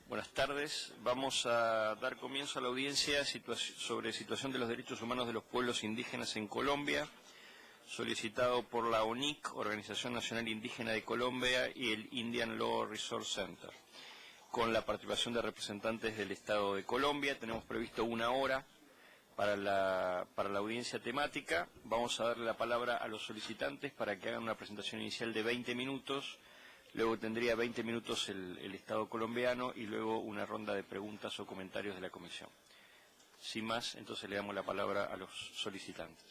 Buenas tardes. Vamos a dar comienzo a la audiencia sobre situación de los derechos humanos de los pueblos indígenas en Colombia, solicitado por la ONIC, Organización Nacional Indígena de Colombia, y el Indian Law Resource Center, con la participación de representantes del Estado de Colombia. Tenemos previsto 1 hora para la audiencia temática. Vamos a darle la palabra a los solicitantes para que hagan una presentación inicial de 20 minutos. Luego tendría 20 minutos el Estado colombiano y luego una ronda de preguntas o comentarios de la Comisión. Sin más, entonces le damos la palabra a los solicitantes.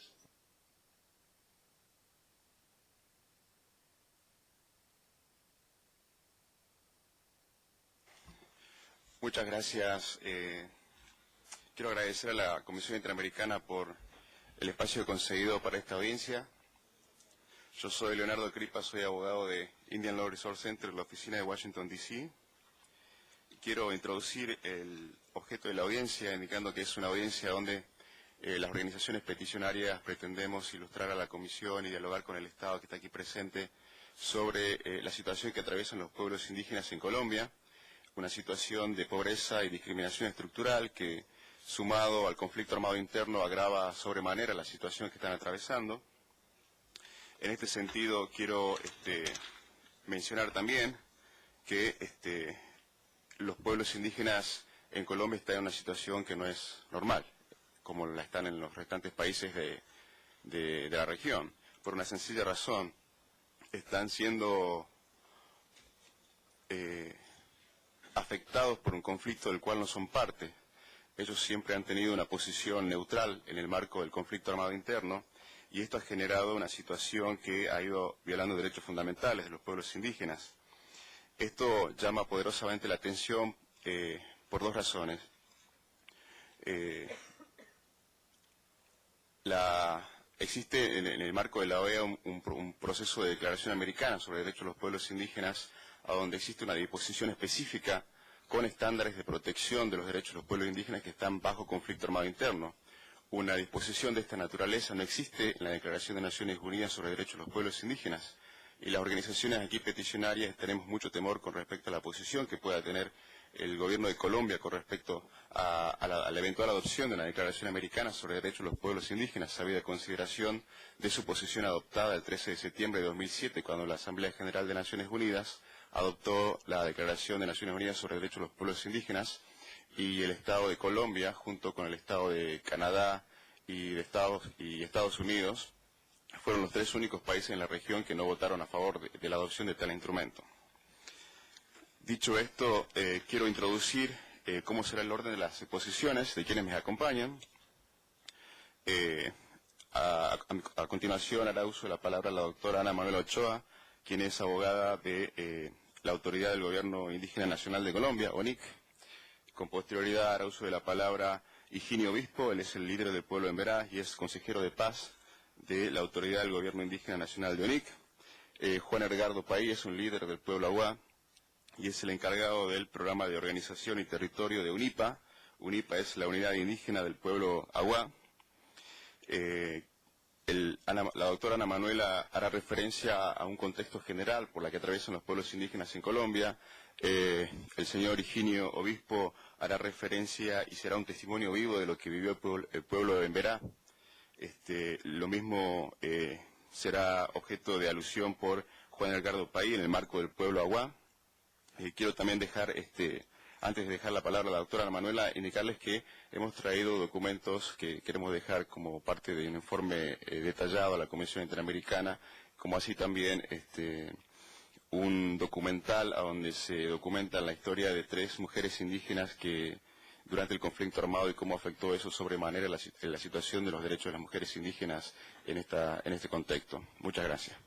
Muchas gracias. Quiero agradecer a la Comisión Interamericana por el espacio concedido para esta audiencia. Yo soy Leonardo Cripa, soy abogado de Indian Law Resource Center, la oficina de Washington, D.C. Quiero introducir el objeto de la audiencia, indicando que es una audiencia donde las organizaciones peticionarias pretendemos ilustrar a la Comisión y dialogar con el Estado que está aquí presente sobre la situación que atraviesan los pueblos indígenas en Colombia, una situación de pobreza y discriminación estructural que, sumado al conflicto armado interno, agrava sobremanera la situación que están atravesando. En este sentido, quiero mencionar también que los pueblos indígenas en Colombia están en una situación que no es normal, como la están en los restantes países de la región, por una sencilla razón. Están siendo afectados por un conflicto del cual no son parte. Ellos siempre han tenido una posición neutral en el marco del conflicto armado interno, y esto ha generado una situación que ha ido violando derechos fundamentales de los pueblos indígenas. Esto llama poderosamente la atención por dos razones. Existe en el marco de la OEA un proceso de declaración americana sobre derechos de los pueblos indígenas, a donde existe una disposición específica con estándares de protección de los derechos de los pueblos indígenas que están bajo conflicto armado interno. Una disposición de esta naturaleza no existe en la Declaración de Naciones Unidas sobre Derechos de los Pueblos Indígenas, y las organizaciones aquí peticionarias tenemos mucho temor con respecto a la posición que pueda tener el gobierno de Colombia con respecto a la eventual adopción de una Declaración Americana sobre Derechos de los Pueblos Indígenas, sabida consideración de su posición adoptada el 13 de septiembre de 2007, cuando la Asamblea General de Naciones Unidas adoptó la Declaración de Naciones Unidas sobre Derechos de los Pueblos Indígenas, y el Estado de Colombia, junto con el Estado de Canadá y Estados Unidos, fueron los 3 únicos países en la región que no votaron a favor de la adopción de tal instrumento. Dicho esto, quiero introducir cómo será el orden de las exposiciones de quienes me acompañan. A continuación hará uso de la palabra la doctora Ana Manuela Ochoa, quien es abogada de la Autoridad del Gobierno Indígena Nacional de Colombia, ONIC. Con posterioridad hará uso de la palabra Higinio Obispo. Él es el líder del pueblo Emberá y es consejero de paz de la Autoridad del Gobierno Indígena Nacional de ONIC. Juan Edgardo Paí es un líder del pueblo Aguá y es el encargado del programa de organización y territorio de UNIPA. UNIPA es la unidad indígena del pueblo Aguá. La doctora Ana Manuela hará referencia a un contexto general por la que atraviesan los pueblos indígenas en Colombia. El señor Higinio Obispo hará referencia y será un testimonio vivo de lo que vivió el pueblo de Emberá. Lo mismo será objeto de alusión por Juan Edgardo Paí en el marco del pueblo Aguá. Quiero también dejar, antes de dejar la palabra a la doctora Ana Manuela, indicarles que hemos traído documentos que queremos dejar como parte de un informe detallado a la Comisión Interamericana, como así también un documental a donde se documenta la historia de 3 mujeres indígenas que durante el conflicto armado y cómo afectó eso sobremanera la situación de los derechos de las mujeres indígenas en este contexto. Muchas gracias.